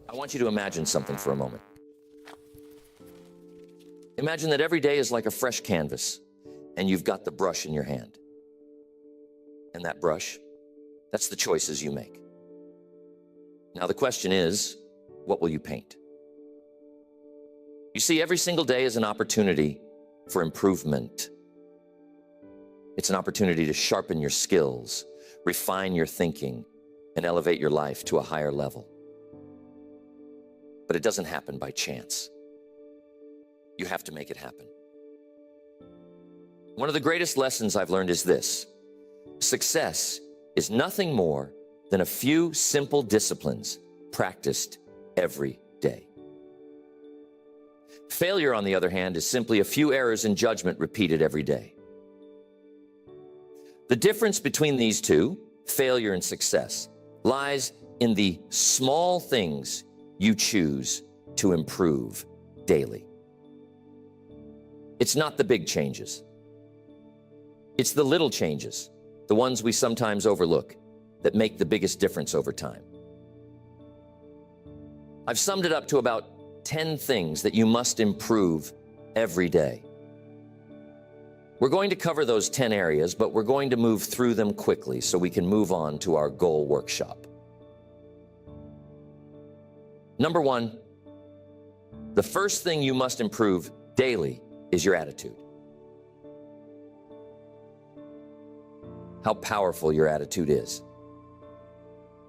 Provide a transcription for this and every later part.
I want you to imagine something for a moment. Imagine that every day is like a fresh canvas, and you've got the brush in your hand. And that brush, that's the choices you make. Now the question is, what will you paint? You see, every single day is an opportunity for improvement. It's an opportunity to sharpen your skills, refine your thinking, and elevate your life to a higher level. But it doesn't happen by chance. You have to make it happen. One of the greatest lessons I've learned is this: success is nothing more than a few simple disciplines practiced every day. Failure, on the other hand, is simply a few errors in judgment repeated every day. The difference between these two, failure and success, lies in the small things you choose to improve daily. It's not the big changes. It's the little changes, the ones we sometimes overlook, that make the biggest difference over time. I've summed it up to about 10 things that you must improve every day. We're going to cover those 10 areas, but we're going to move through them quickly so we can move on to our goal workshop. Number one, the first thing you must improve daily is your attitude. How powerful your attitude is.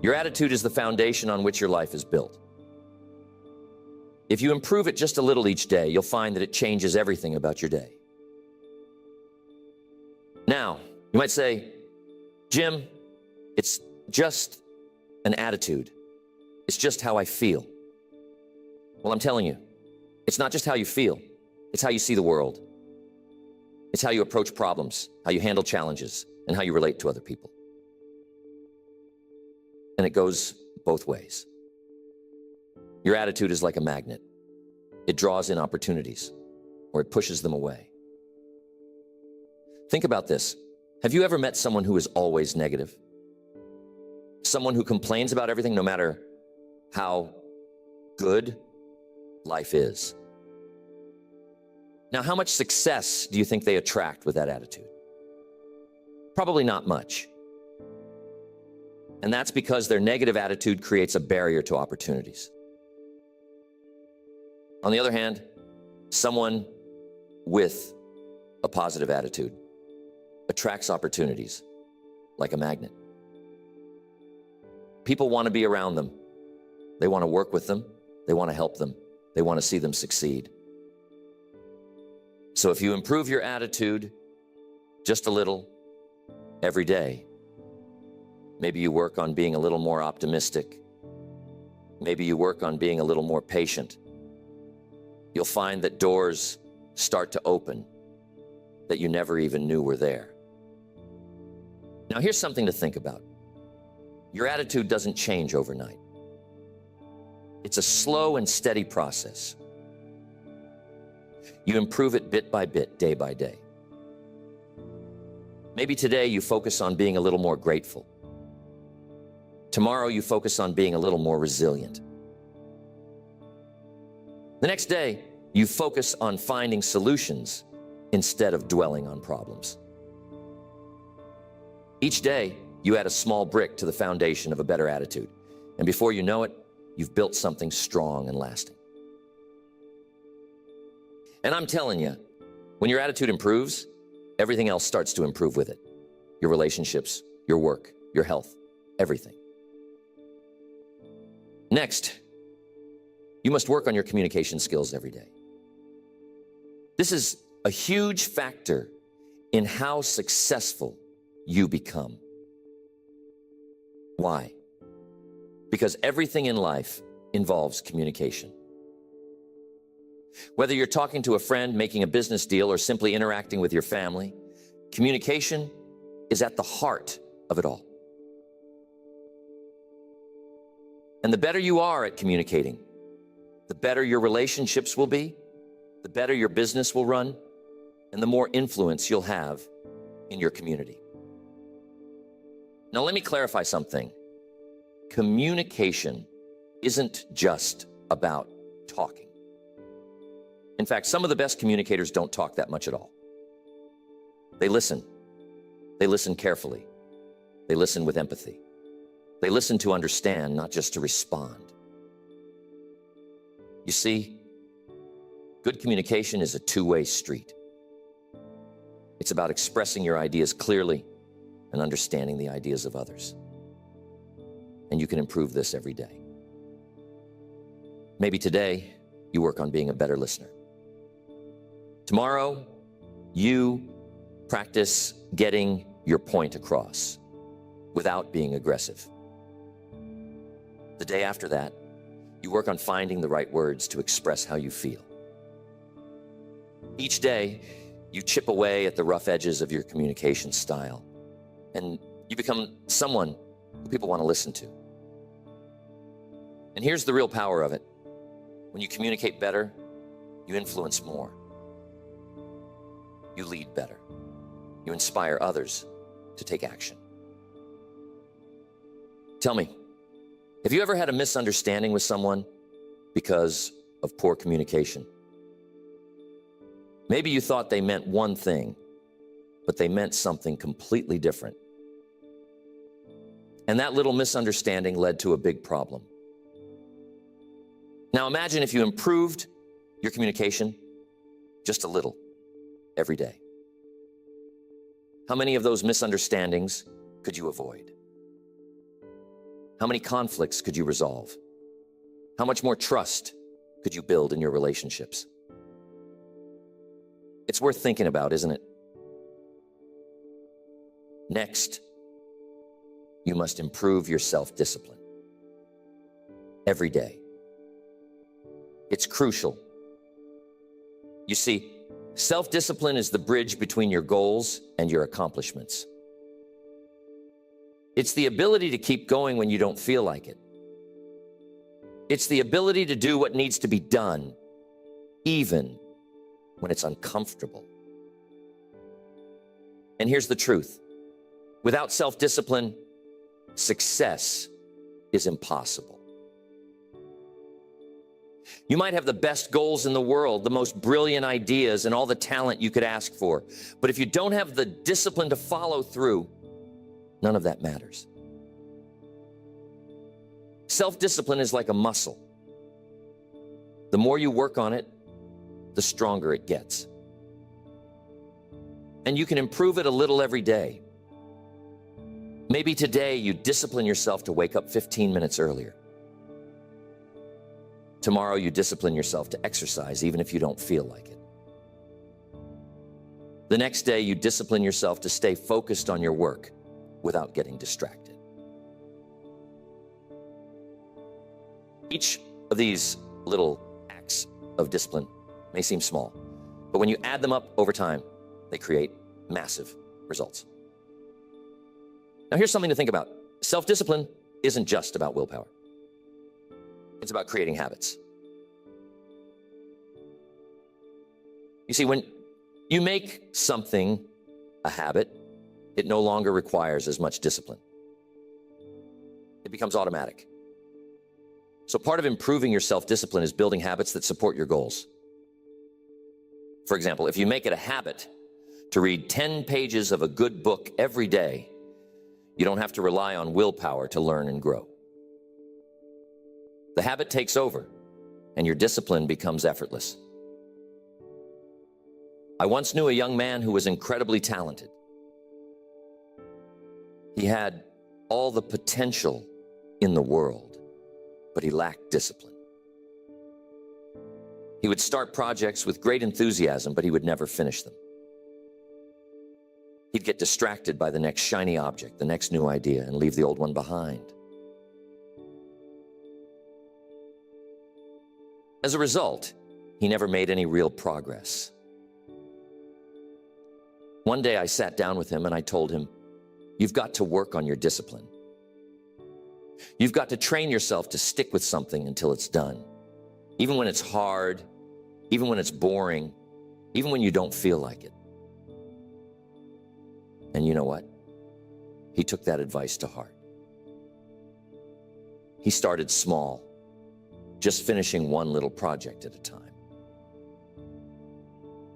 Your attitude is the foundation on which your life is built. If you improve it just a little each day, you'll find that it changes everything about your day. Now, you might say, Jim, it's just an attitude. It's just how I feel. Well, I'm telling you, it's not just how you feel. It's how you see the world. It's how you approach problems, how you handle challenges, and how you relate to other people. And it goes both ways. Your attitude is like a magnet. It draws in opportunities, or it pushes them away. Think about this. Have you ever met someone who is always negative? Someone who complains about everything no matter how good life is? Now, how much success do you think they attract with that attitude? Probably not much. And that's because their negative attitude creates a barrier to opportunities. On the other hand, someone with a positive attitude attracts opportunities like a magnet. People want to be around them. They want to work with them. They want to help them. They want to see them succeed. So if you improve your attitude just a little every day, maybe you work on being a little more optimistic. Maybe you work on being a little more patient. You'll find that doors start to open that you never even knew were there. Now, here's something to think about. Your attitude doesn't change overnight. It's a slow and steady process. You improve it bit by bit, day by day. Maybe today you focus on being a little more grateful. Tomorrow you focus on being a little more resilient. The next day, you focus on finding solutions instead of dwelling on problems. Each day, you add a small brick to the foundation of a better attitude. And before you know it, you've built something strong and lasting. And I'm telling you, when your attitude improves, everything else starts to improve with it. Your relationships, your work, your health, everything. Next, you must work on your communication skills every day. This is a huge factor in how successful you become. Why? Because everything in life involves communication. Whether you're talking to a friend, making a business deal, or simply interacting with your family, communication is at the heart of it all. And the better you are at communicating, the better your relationships will be, the better your business will run, and the more influence you'll have in your community. Now, let me clarify something. communication isn't just about talking. In fact, some of the best communicators don't talk that much at all. They listen. They listen carefully. They listen with empathy. They listen to understand, not just to respond. You see, good communication is a two-way street. It's about expressing your ideas clearly and understanding the ideas of others. And you can improve this every day. Maybe today you work on being a better listener. Tomorrow, you practice getting your point across without being aggressive. The day after that, you work on finding the right words to express how you feel. Each day, you chip away at the rough edges of your communication style, and you become someone who people want to listen to. And here's the real power of it. When you communicate better, you influence more. You lead better. You inspire others to take action. Tell me, have you ever had a misunderstanding with someone because of poor communication? Maybe you thought they meant one thing, but they meant something completely different. And that little misunderstanding led to a big problem. Now imagine if you improved your communication just a little every day. How many of those misunderstandings could you avoid? How many conflicts could you resolve? How much more trust could you build in your relationships? It's worth thinking about, isn't it? Next, you must improve your self-discipline every day. It's crucial. You see, self-discipline is the bridge between your goals and your accomplishments. It's the ability to keep going when you don't feel like it. It's the ability to do what needs to be done, even when it's uncomfortable. And here's the truth. Without self-discipline, success is impossible. You might have the best goals in the world, the most brilliant ideas, and all the talent you could ask for. But if you don't have the discipline to follow through, none of that matters. Self-discipline is like a muscle. The more you work on it, the stronger it gets. And you can improve it a little every day. Maybe today you discipline yourself to wake up 15 minutes earlier. Tomorrow you discipline yourself to exercise even if you don't feel like it. The next day you discipline yourself to stay focused on your work without getting distracted. Each of these little acts of discipline may seem small, but when you add them up over time, they create massive results. Now here's something to think about. Self-discipline isn't just about willpower. It's about creating habits. You see, when you make something a habit, it no longer requires as much discipline. It becomes automatic. So part of improving your self-discipline is building habits that support your goals. For example, if you make it a habit to read 10 pages of a good book every day, you don't have to rely on willpower to learn and grow. The habit takes over, and your discipline becomes effortless. I once knew a young man who was incredibly talented. He had all the potential in the world, but he lacked discipline. He would start projects with great enthusiasm, but he would never finish them. He'd get distracted by the next shiny object, the next new idea, and leave the old one behind. As a result, he never made any real progress. One day I sat down with him and I told him, "You've got to work on your discipline. You've got to train yourself to stick with something until it's done. Even when it's hard, even when it's boring, even when you don't feel like it." And you know what? He took that advice to heart. He started small, just finishing one little project at a time.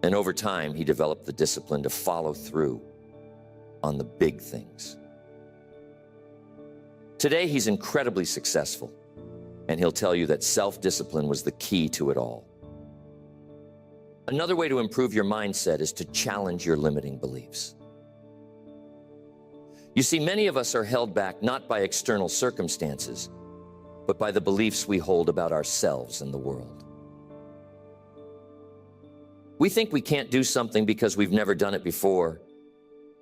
And over time, he developed the discipline to follow through on the big things. Today, he's incredibly successful, and he'll tell you that self-discipline was the key to it all. Another way to improve your mindset is to challenge your limiting beliefs. You see, many of us are held back not by external circumstances, but by the beliefs we hold about ourselves and the world. We think we can't do something because we've never done it before,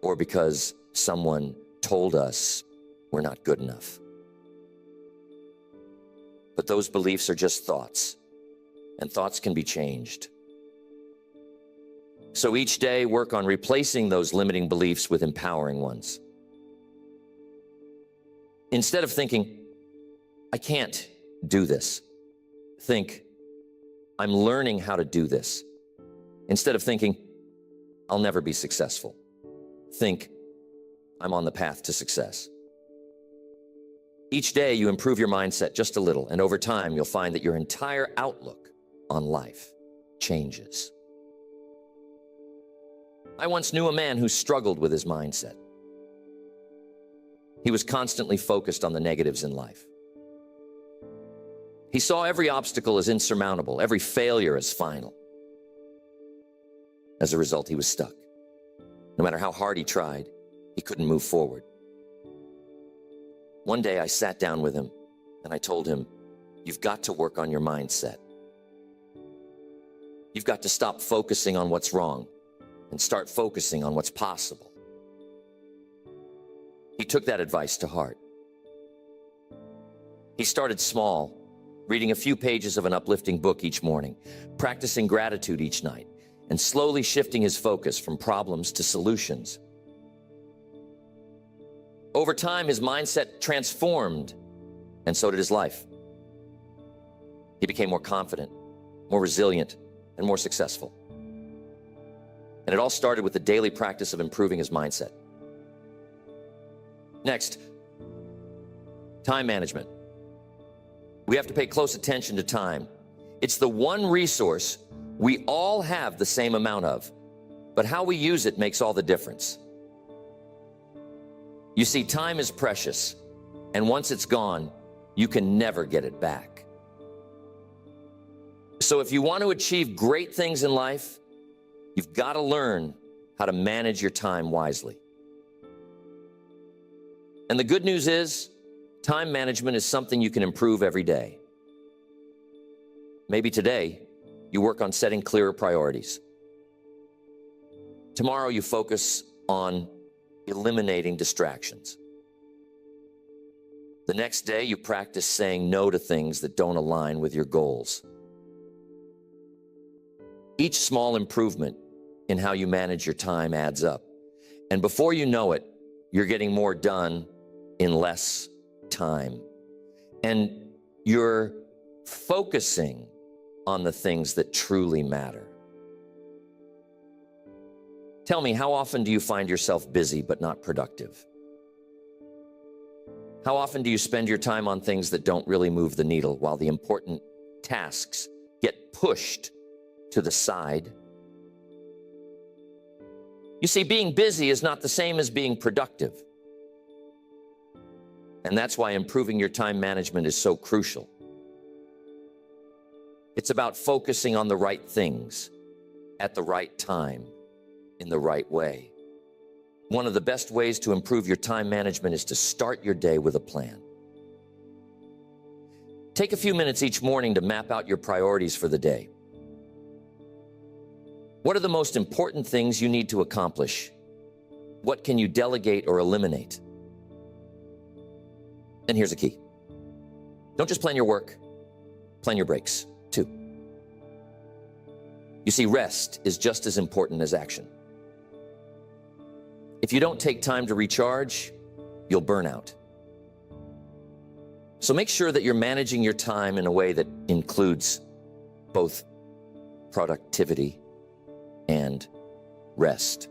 or because someone told us we're not good enough. But those beliefs are just thoughts, and thoughts can be changed. So each day, work on replacing those limiting beliefs with empowering ones. Instead of thinking, I can't do this, think, I'm learning how to do this. Instead of thinking, I'll never be successful, think, I'm on the path to success. Each day you improve your mindset just a little, and over time you'll find that your entire outlook on life changes. I once knew a man who struggled with his mindset. He was constantly focused on the negatives in life. He saw every obstacle as insurmountable, every failure as final. As a result, he was stuck. No matter how hard he tried, he couldn't move forward. One day I sat down with him and I told him, you've got to work on your mindset. You've got to stop focusing on what's wrong and start focusing on what's possible. He took that advice to heart. He started small, reading a few pages of an uplifting book each morning, practicing gratitude each night, and slowly shifting his focus from problems to solutions. Over time, his mindset transformed, and so did his life. He became more confident, more resilient, and more successful. And it all started with the daily practice of improving his mindset. Next, time management. We have to pay close attention to time. It's the one resource we all have the same amount of, but how we use it makes all the difference. You see, time is precious, and once it's gone, you can never get it back. So if you want to achieve great things in life, you've got to learn how to manage your time wisely. And the good news is, time management is something you can improve every day. Maybe today, you work on setting clearer priorities. Tomorrow, you focus on eliminating distractions. The next day, you practice saying no to things that don't align with your goals. Each small improvement in how you manage your time adds up. And before you know it, you're getting more done in less time. And you're focusing on the things that truly matter. Tell me, how often do you find yourself busy but not productive? How often do you spend your time on things that don't really move the needle while the important tasks get pushed to the side? You see, being busy is not the same as being productive. And that's why improving your time management is so crucial. It's about focusing on the right things at the right time in the right way. One of the best ways to improve your time management is to start your day with a plan. Take a few minutes each morning to map out your priorities for the day. What are the most important things you need to accomplish? What can you delegate or eliminate? And here's the key. Don't just plan your work, plan your breaks too. You see, rest is just as important as action. If you don't take time to recharge, you'll burn out. So make sure that you're managing your time in a way that includes both productivity and rest.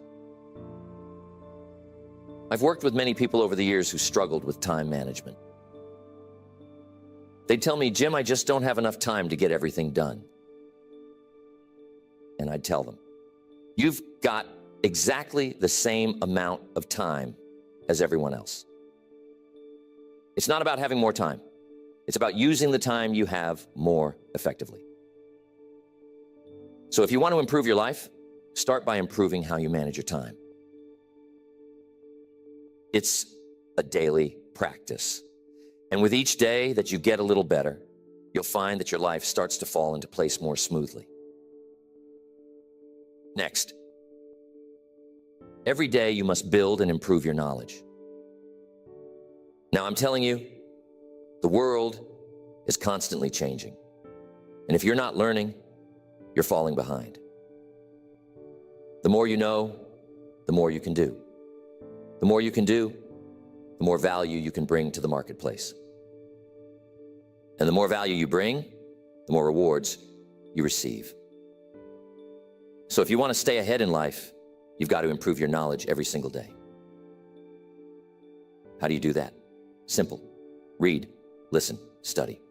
I've worked with many people over the years who struggled with time management. They'd tell me, Jim, I just don't have enough time to get everything done. And I'd tell them, you've got exactly the same amount of time as everyone else. It's not about having more time. It's about using the time you have more effectively. So if you want to improve your life, start by improving how you manage your time. It's a daily practice. And with each day that you get a little better, you'll find that your life starts to fall into place more smoothly. Next, every day you must build and improve your knowledge. Now, I'm telling you, the world is constantly changing. And if you're not learning, you're falling behind. The more you know, the more you can do. The more you can do, the more value you can bring to the marketplace. And the more value you bring, the more rewards you receive. So if you want to stay ahead in life, you've got to improve your knowledge every single day. How do you do that? Simple. Read, listen, study.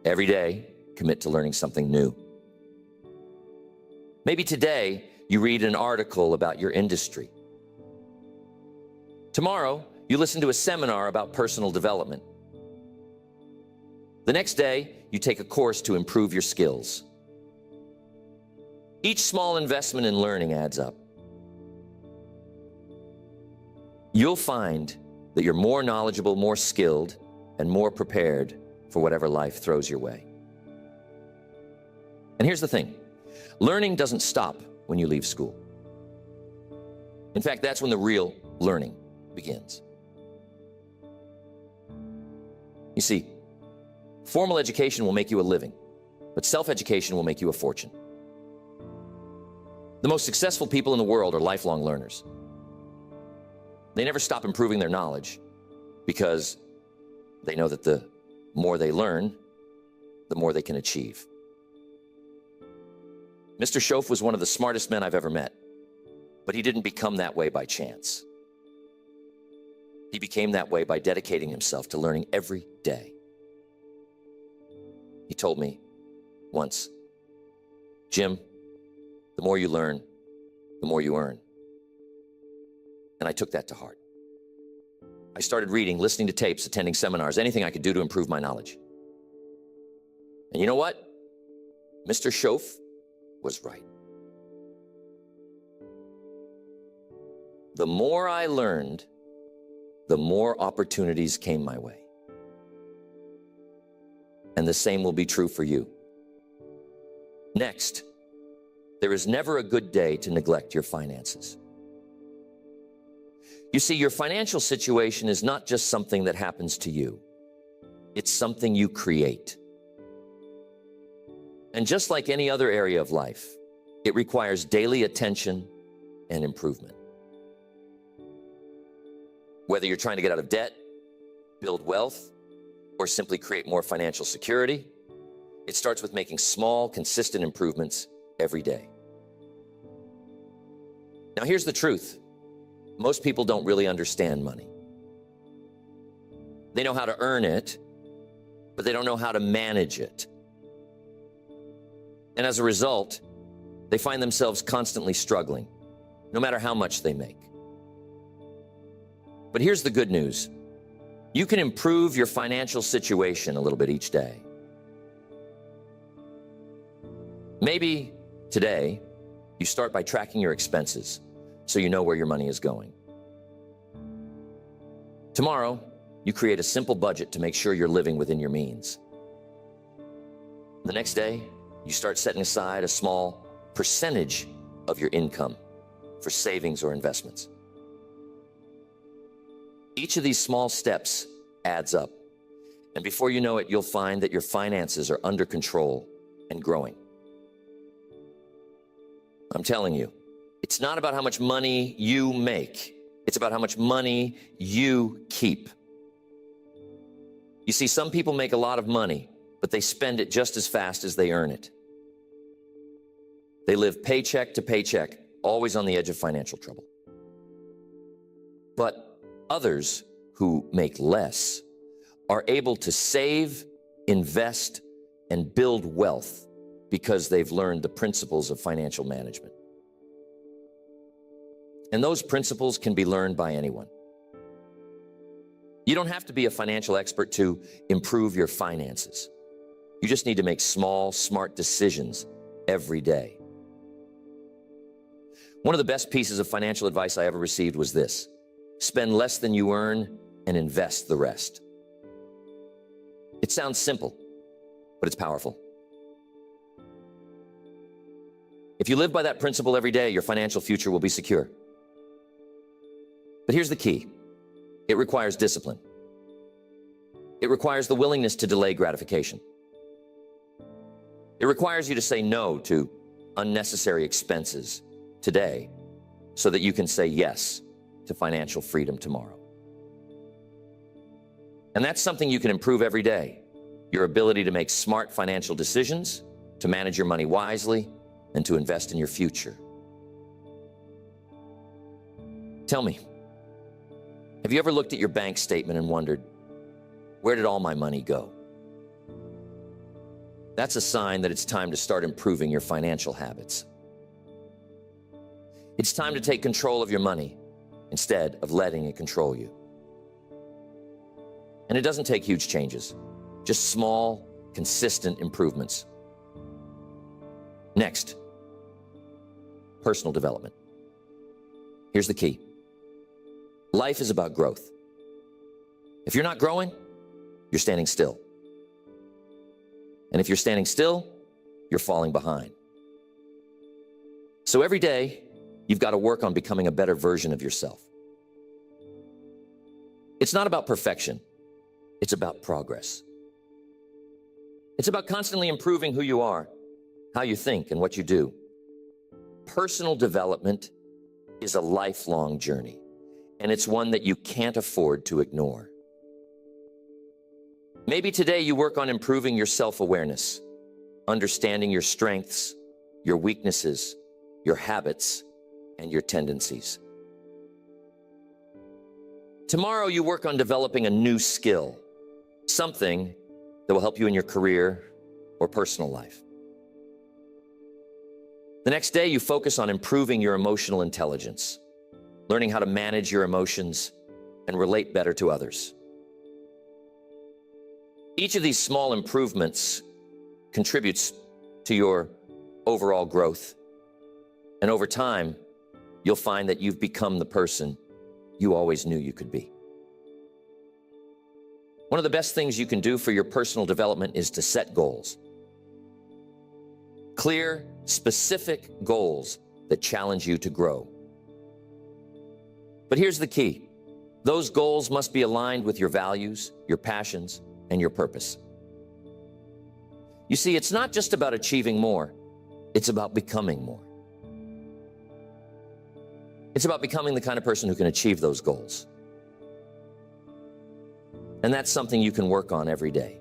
Every day, commit to learning something new. Maybe today, you read an article about your industry. Tomorrow, you listen to a seminar about personal development. The next day, you take a course to improve your skills. Each small investment in learning adds up. You'll find that you're more knowledgeable, more skilled, and more prepared for whatever life throws your way. And here's the thing. Learning doesn't stop when you leave school. In fact, that's when the real learning begins. You see, formal education will make you a living, but self-education will make you a fortune. The most successful people in the world are lifelong learners. They never stop improving their knowledge because they know that the more they learn, the more they can achieve. Mr. Schoaf was one of the smartest men I've ever met, but he didn't become that way by chance. He became that way by dedicating himself to learning every day. He told me once, Jim, the more you learn, the more you earn. And I took that to heart. I started reading, listening to tapes, attending seminars, anything I could do to improve my knowledge. And you know what? Mr. Schoaf was right. The more I learned, the more opportunities came my way. And the same will be true for you. Next, there is never a good day to neglect your finances. You see, your financial situation is not just something that happens to you. It's something you create. And just like any other area of life, it requires daily attention and improvement. Whether you're trying to get out of debt, build wealth, or simply create more financial security, it starts with making small, consistent improvements every day. Now, here's the truth. Most people don't really understand money. They know how to earn it, but they don't know how to manage it. And as a result, they find themselves constantly struggling, no matter how much they make. But here's the good news. You can improve your financial situation a little bit each day. Maybe today, you start by tracking your expenses so you know where your money is going. Tomorrow, you create a simple budget to make sure you're living within your means. The next day, you start setting aside a small percentage of your income for savings or investments. Each of these small steps adds up. And before you know it, you'll find that your finances are under control and growing. I'm telling you, it's not about how much money you make. It's about how much money you keep. You see, some people make a lot of money, but they spend it just as fast as they earn it. They live paycheck to paycheck, always on the edge of financial trouble. But others who make less are able to save, invest, and build wealth because they've learned the principles of financial management. And those principles can be learned by anyone. You don't have to be a financial expert to improve your finances. You just need to make small, smart decisions every day. One of the best pieces of financial advice I ever received was this: spend less than you earn and invest the rest. It sounds simple, but it's powerful. If you live by that principle every day, your financial future will be secure. But here's the key. It requires discipline. It requires the willingness to delay gratification. It requires you to say no to unnecessary expenses today so that you can say yes to financial freedom tomorrow. And that's something you can improve every day. Your ability to make smart financial decisions, to manage your money wisely, and to invest in your future. Tell me, have you ever looked at your bank statement and wondered, where did all my money go? That's a sign that it's time to start improving your financial habits. It's time to take control of your money instead of letting it control you. And it doesn't take huge changes, just small, consistent improvements. Next, personal development. Here's the key. Life is about growth. If you're not growing, you're standing still. And if you're standing still, you're falling behind. So every day, you've got to work on becoming a better version of yourself. It's not about perfection. It's about progress. It's about constantly improving who you are, how you think, and what you do. Personal development is a lifelong journey, and it's one that you can't afford to ignore. Maybe today you work on improving your self-awareness, understanding your strengths, your weaknesses, your habits, and your tendencies. Tomorrow you work on developing a new skill, something that will help you in your career or personal life. The next day you focus on improving your emotional intelligence, learning how to manage your emotions and relate better to others. Each of these small improvements contributes to your overall growth. And over time, you'll find that you've become the person you always knew you could be. One of the best things you can do for your personal development is to set goals. Clear, specific goals that challenge you to grow. But here's the key. Those goals must be aligned with your values, your passions, and your purpose. You see, it's not just about achieving more, it's about becoming more. It's about becoming the kind of person who can achieve those goals. And that's something you can work on every day.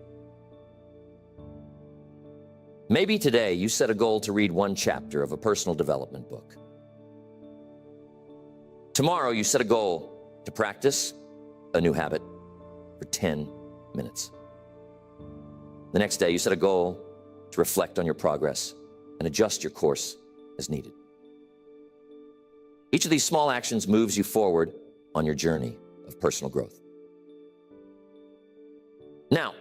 Maybe today you set a goal to read one chapter of a personal development book. Tomorrow you set a goal to practice a new habit for 10 minutes. The next day you set a goal to reflect on your progress and adjust your course as needed. Each of these small actions moves you forward on your journey of personal growth. Now,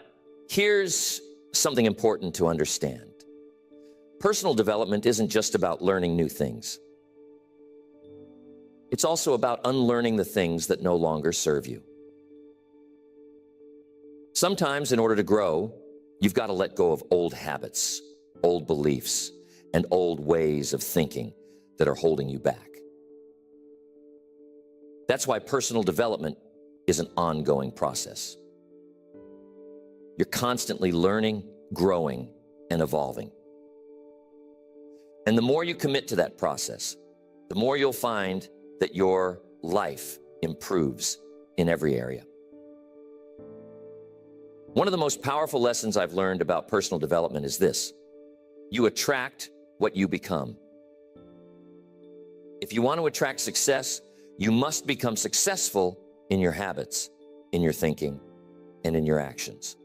here's something important to understand. Personal development isn't just about learning new things. It's also about unlearning the things that no longer serve you. Sometimes, in order to grow, you've got to let go of old habits, old beliefs, and old ways of thinking that are holding you back. That's why personal development is an ongoing process. You're constantly learning, growing, and evolving. And the more you commit to that process, the more you'll find that your life improves in every area. One of the most powerful lessons I've learned about personal development is this: you attract what you become. If you want to attract success, you must become successful in your habits, in your thinking, and in your actions.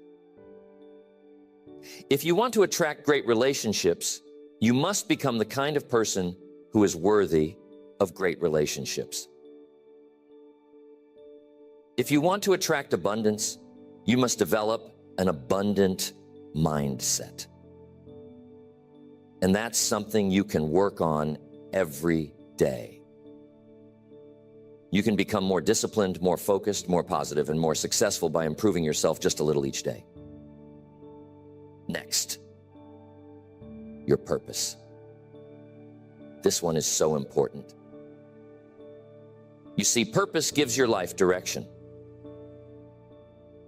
If you want to attract great relationships, you must become the kind of person who is worthy of great relationships. If you want to attract abundance, you must develop an abundant mindset. And that's something you can work on every day. You can become more disciplined, more focused, more positive, and more successful by improving yourself just a little each day. Next, your purpose. This one is so important. You see, purpose gives your life direction.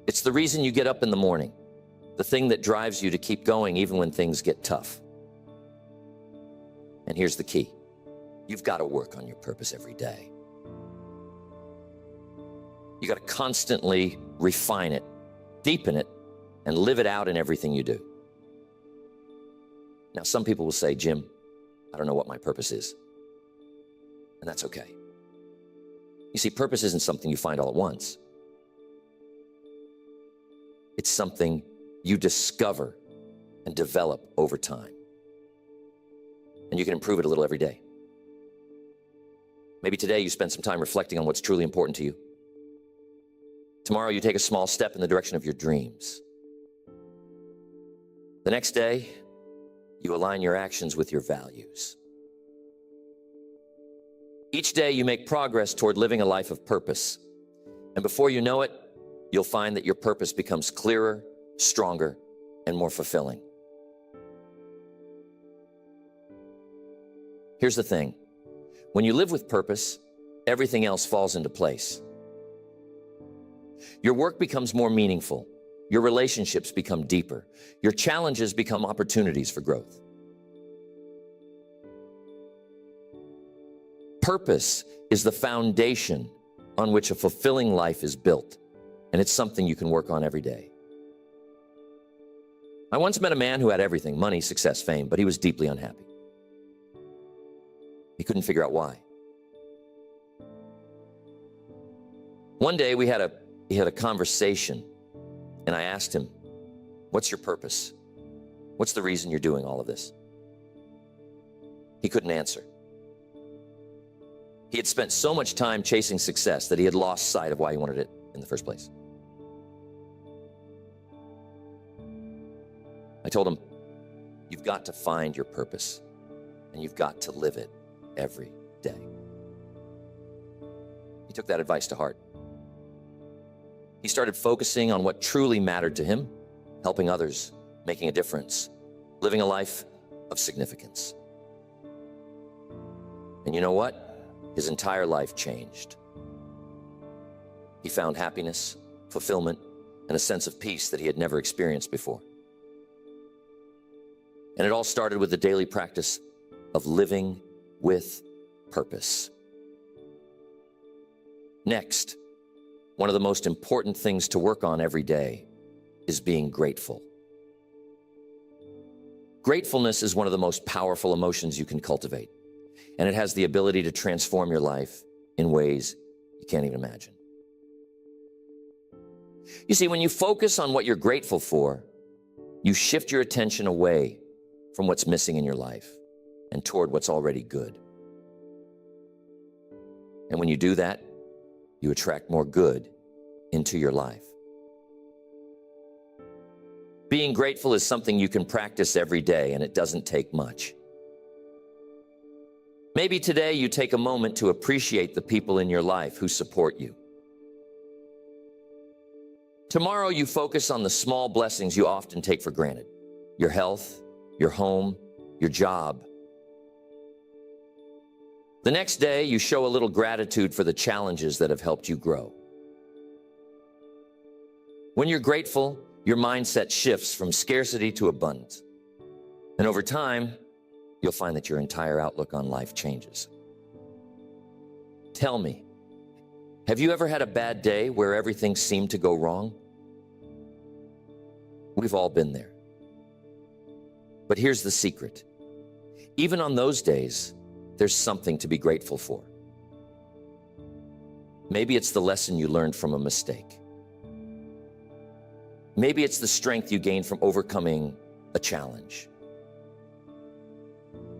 It's the reason you get up in the morning, the thing that drives you to keep going even when things get tough. And here's the key. You've got to work on your purpose every day. You got to constantly refine it, deepen it, and live it out in everything you do. Now, some people will say, Jim, I don't know what my purpose is. And that's okay. You see, purpose isn't something you find all at once. It's something you discover and develop over time. And you can improve it a little every day. Maybe today you spend some time reflecting on what's truly important to you. Tomorrow you take a small step in the direction of your dreams. The next day, you align your actions with your values. Each day you make progress toward living a life of purpose. And before you know it, you'll find that your purpose becomes clearer, stronger, and more fulfilling. Here's the thing. When you live with purpose, everything else falls into place. Your work becomes more meaningful. Your relationships become deeper. Your challenges become opportunities for growth. Purpose is the foundation on which a fulfilling life is built, and it's something you can work on every day. I once met a man who had everything, money, success, fame, but he was deeply unhappy. He couldn't figure out why. One day we had a conversation, and I asked him, what's your purpose? What's the reason you're doing all of this? He couldn't answer. He had spent so much time chasing success that he had lost sight of why he wanted it in the first place. I told him, you've got to find your purpose, and you've got to live it every day. He took that advice to heart. He started focusing on what truly mattered to him, helping others, making a difference, living a life of significance. And you know what? His entire life changed. He found happiness, fulfillment, and a sense of peace that he had never experienced before. And it all started with the daily practice of living with purpose. Next, one of the most important things to work on every day is being grateful. Gratefulness is one of the most powerful emotions you can cultivate, and it has the ability to transform your life in ways you can't even imagine. You see, when you focus on what you're grateful for, you shift your attention away from what's missing in your life and toward what's already good. And when you do that, you attract more good into your life. Being grateful is something you can practice every day, and it doesn't take much. Maybe today you take a moment to appreciate the people in your life who support you. Tomorrow you focus on the small blessings you often take for granted: your health, your home, your job. The next day you show a little gratitude for the challenges that have helped you grow. When you're grateful, your mindset shifts from scarcity to abundance. And over time, you'll find that your entire outlook on life changes. Tell me, have you ever had a bad day where everything seemed to go wrong? We've all been there. But here's the secret. Even on those days, there's something to be grateful for. Maybe it's the lesson you learned from a mistake. Maybe it's the strength you gain from overcoming a challenge.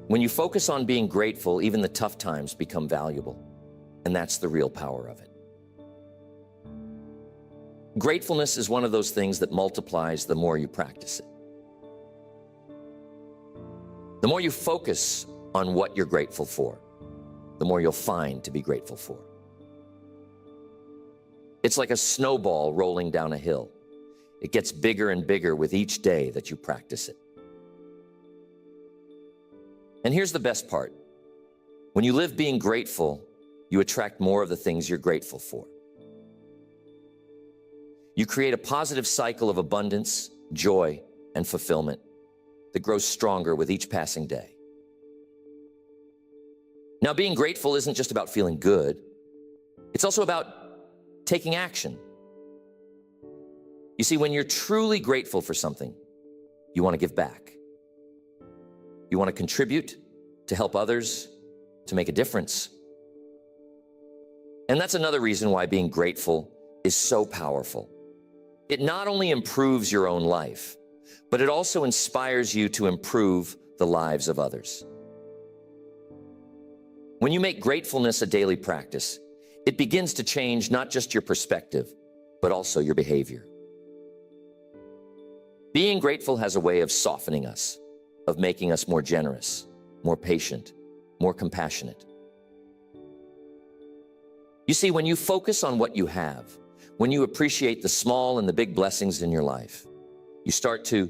When you focus on being grateful, even the tough times become valuable, and that's the real power of it. Gratefulness is one of those things that multiplies the more you practice it. The more you focus on what you're grateful for, the more you'll find to be grateful for. It's like a snowball rolling down a hill. It gets bigger and bigger with each day that you practice it. And here's the best part. When you live being grateful, you attract more of the things you're grateful for. You create a positive cycle of abundance, joy, and fulfillment that grows stronger with each passing day. Now, being grateful isn't just about feeling good. It's also about taking action. You see, when you're truly grateful for something, you want to give back. You want to contribute, to help others, to make a difference. And that's another reason why being grateful is so powerful. It not only improves your own life, but it also inspires you to improve the lives of others. When you make gratefulness a daily practice, it begins to change not just your perspective, but also your behavior. Being grateful has a way of softening us, of making us more generous, more patient, more compassionate. You see, when you focus on what you have, when you appreciate the small and the big blessings in your life, you start to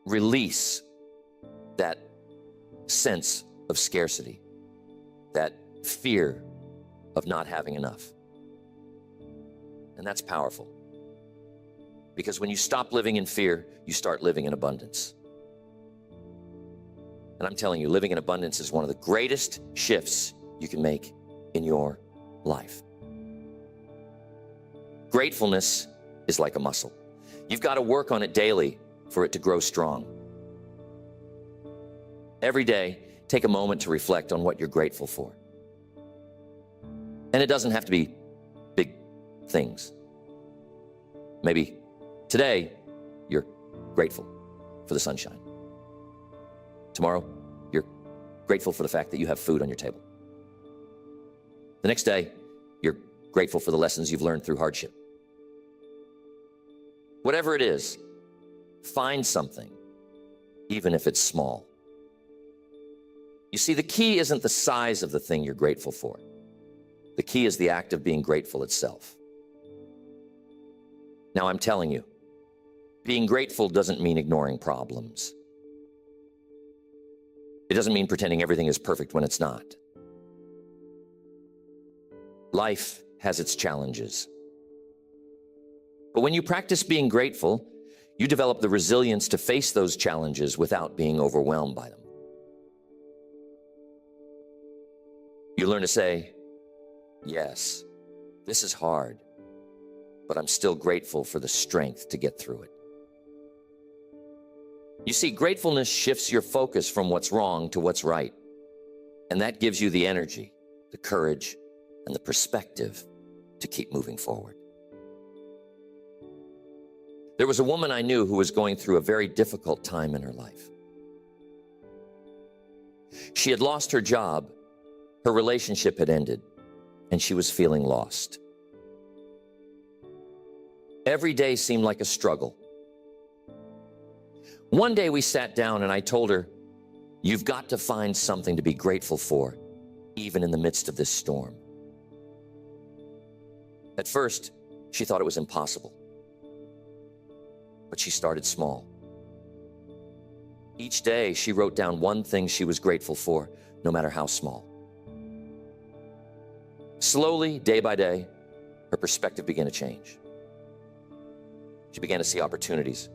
release that sense of scarcity, that fear of not having enough. And that's powerful. Because when you stop living in fear, you start living in abundance. And I'm telling you, living in abundance is one of the greatest shifts you can make in your life. Gratefulness is like a muscle. You've got to work on it daily for it to grow strong. Every day, take a moment to reflect on what you're grateful for. And it doesn't have to be big things. Maybe today, you're grateful for the sunshine. Tomorrow, you're grateful for the fact that you have food on your table. The next day, you're grateful for the lessons you've learned through hardship. Whatever it is, find something, even if it's small. You see, the key isn't the size of the thing you're grateful for. The key is the act of being grateful itself. Now, I'm telling you, being grateful doesn't mean ignoring problems. It doesn't mean pretending everything is perfect when it's not. Life has its challenges. But when you practice being grateful, you develop the resilience to face those challenges without being overwhelmed by them. You learn to say, yes, this is hard, but I'm still grateful for the strength to get through it. You see, gratefulness shifts your focus from what's wrong to what's right. And that gives you the energy, the courage, and the perspective to keep moving forward. There was a woman I knew who was going through a very difficult time in her life. She had lost her job, her relationship had ended, and she was feeling lost. Every day seemed like a struggle. One day we sat down and I told her, you've got to find something to be grateful for, even in the midst of this storm. At first, she thought it was impossible. But she started small. Each day, she wrote down one thing she was grateful for, no matter how small. Slowly, day by day, her perspective began to change. She began to see opportunities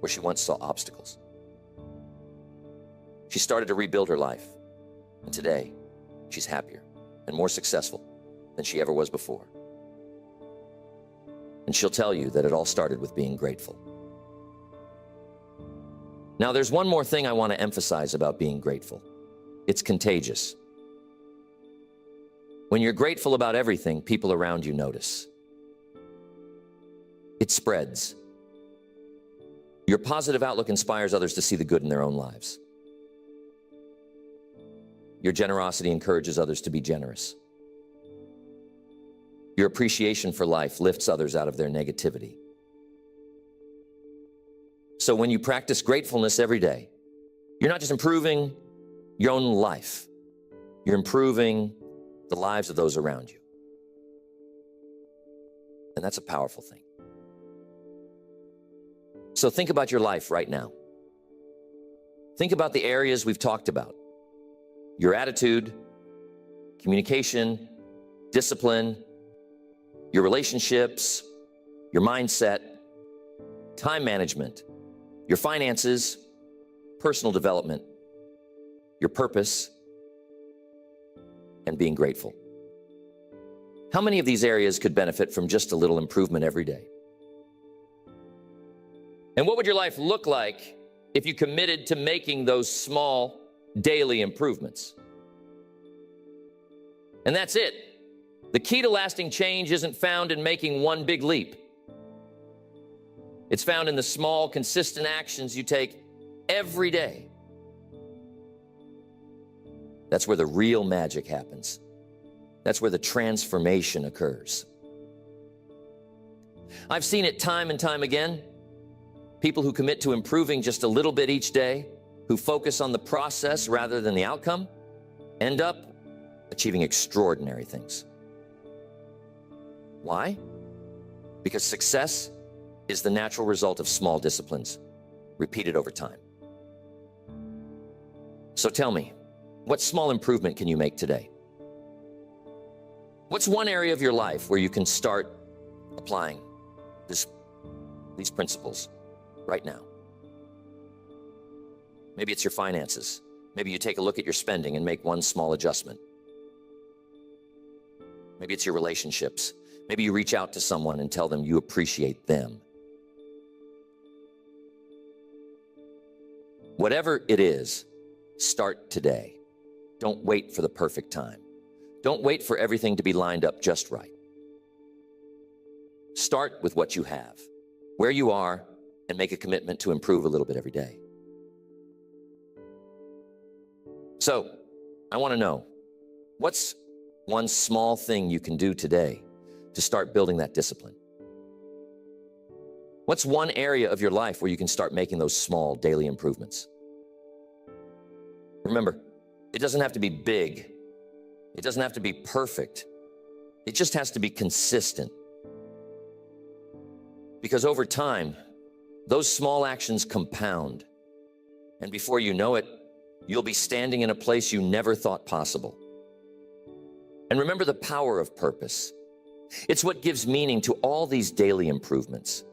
where she once saw obstacles. She started to rebuild her life, and today, she's happier and more successful than she ever was before. And she'll tell you that it all started with being grateful. Now, there's one more thing I want to emphasize about being grateful. It's contagious. When you're grateful about everything, people around you notice. It spreads. Your positive outlook inspires others to see the good in their own lives. Your generosity encourages others to be generous. Your appreciation for life lifts others out of their negativity. So when you practice gratefulness every day, you're not just improving your own life, you're improving the lives of those around you. And that's a powerful thing. So think about your life right now. Think about the areas we've talked about. Your attitude, communication, discipline, your relationships, your mindset, time management, your finances, personal development, your purpose, and being grateful. How many of these areas could benefit from just a little improvement every day? And what would your life look like if you committed to making those small daily improvements? And that's it. The key to lasting change isn't found in making one big leap. It's found in the small, consistent actions you take every day. That's where the real magic happens. That's where the transformation occurs. I've seen it time and time again. People who commit to improving just a little bit each day, who focus on the process rather than the outcome, end up achieving extraordinary things. Why? Because success is the natural result of small disciplines, repeated over time. So tell me, what small improvement can you make today? What's one area of your life where you can start applying these principles right now? Maybe it's your finances. Maybe you take a look at your spending and make one small adjustment. Maybe it's your relationships. Maybe you reach out to someone and tell them you appreciate them. Whatever it is, start today. Don't wait for the perfect time. Don't wait for everything to be lined up just right. Start with what you have, where you are, and make a commitment to improve a little bit every day. So, I want to know, what's one small thing you can do today to start building that discipline? What's one area of your life where you can start making those small daily improvements? Remember, it doesn't have to be big. It doesn't have to be perfect. It just has to be consistent. Because over time, those small actions compound. And before you know it, you'll be standing in a place you never thought possible. And remember the power of purpose. It's what gives meaning to all these daily improvements.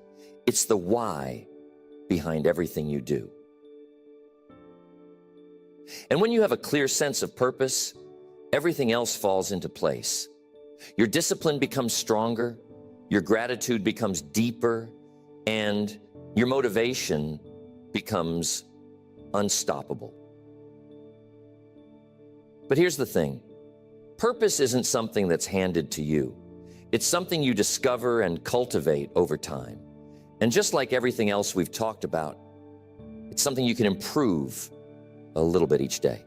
It's the why behind everything you do. And when you have a clear sense of purpose, everything else falls into place. Your discipline becomes stronger, your gratitude becomes deeper, and your motivation becomes unstoppable. But here's the thing. Purpose isn't something that's handed to you. It's something you discover and cultivate over time. And just like everything else we've talked about, it's something you can improve a little bit each day.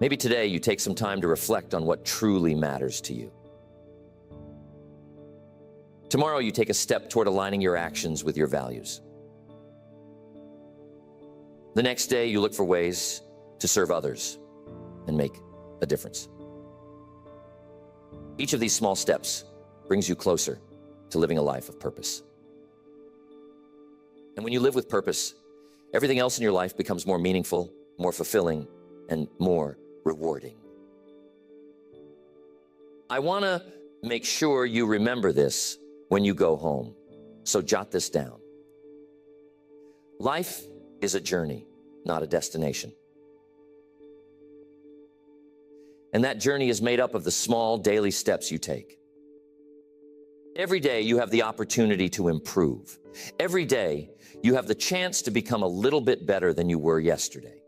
Maybe today you take some time to reflect on what truly matters to you. Tomorrow you take a step toward aligning your actions with your values. The next day you look for ways to serve others and make a difference. Each of these small steps brings you closer to living a life of purpose. And when you live with purpose, everything else in your life becomes more meaningful, more fulfilling, and more rewarding. I want to make sure you remember this when you go home, so jot this down. Life is a journey, not a destination. And that journey is made up of the small daily steps you take. Every day you have the opportunity to improve. Every day you have the chance to become a little bit better than you were yesterday.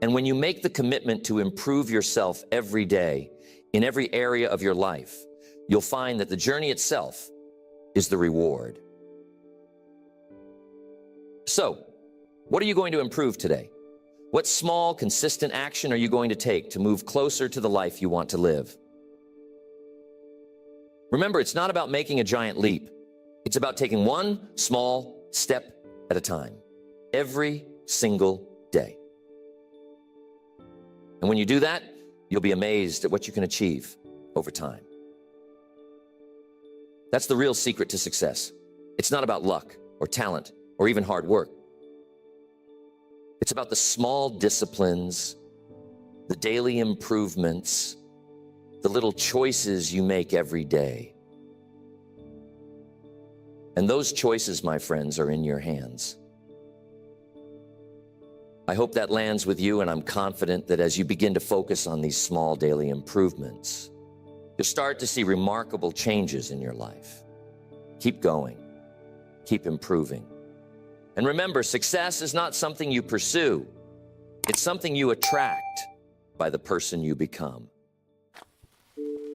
And when you make the commitment to improve yourself every day in every area of your life, you'll find that the journey itself is the reward. So, what are you going to improve today? What small, consistent action are you going to take to move closer to the life you want to live? Remember, it's not about making a giant leap. It's about taking one small step at a time, every single day. And when you do that, you'll be amazed at what you can achieve over time. That's the real secret to success. It's not about luck or talent or even hard work. It's about the small disciplines, the daily improvements, the little choices you make every day. And those choices, my friends, are in your hands. I hope that lands with you, and I'm confident that as you begin to focus on these small daily improvements, you'll start to see remarkable changes in your life. Keep going. Keep improving. And remember, success is not something you pursue. It's something you attract by the person you become.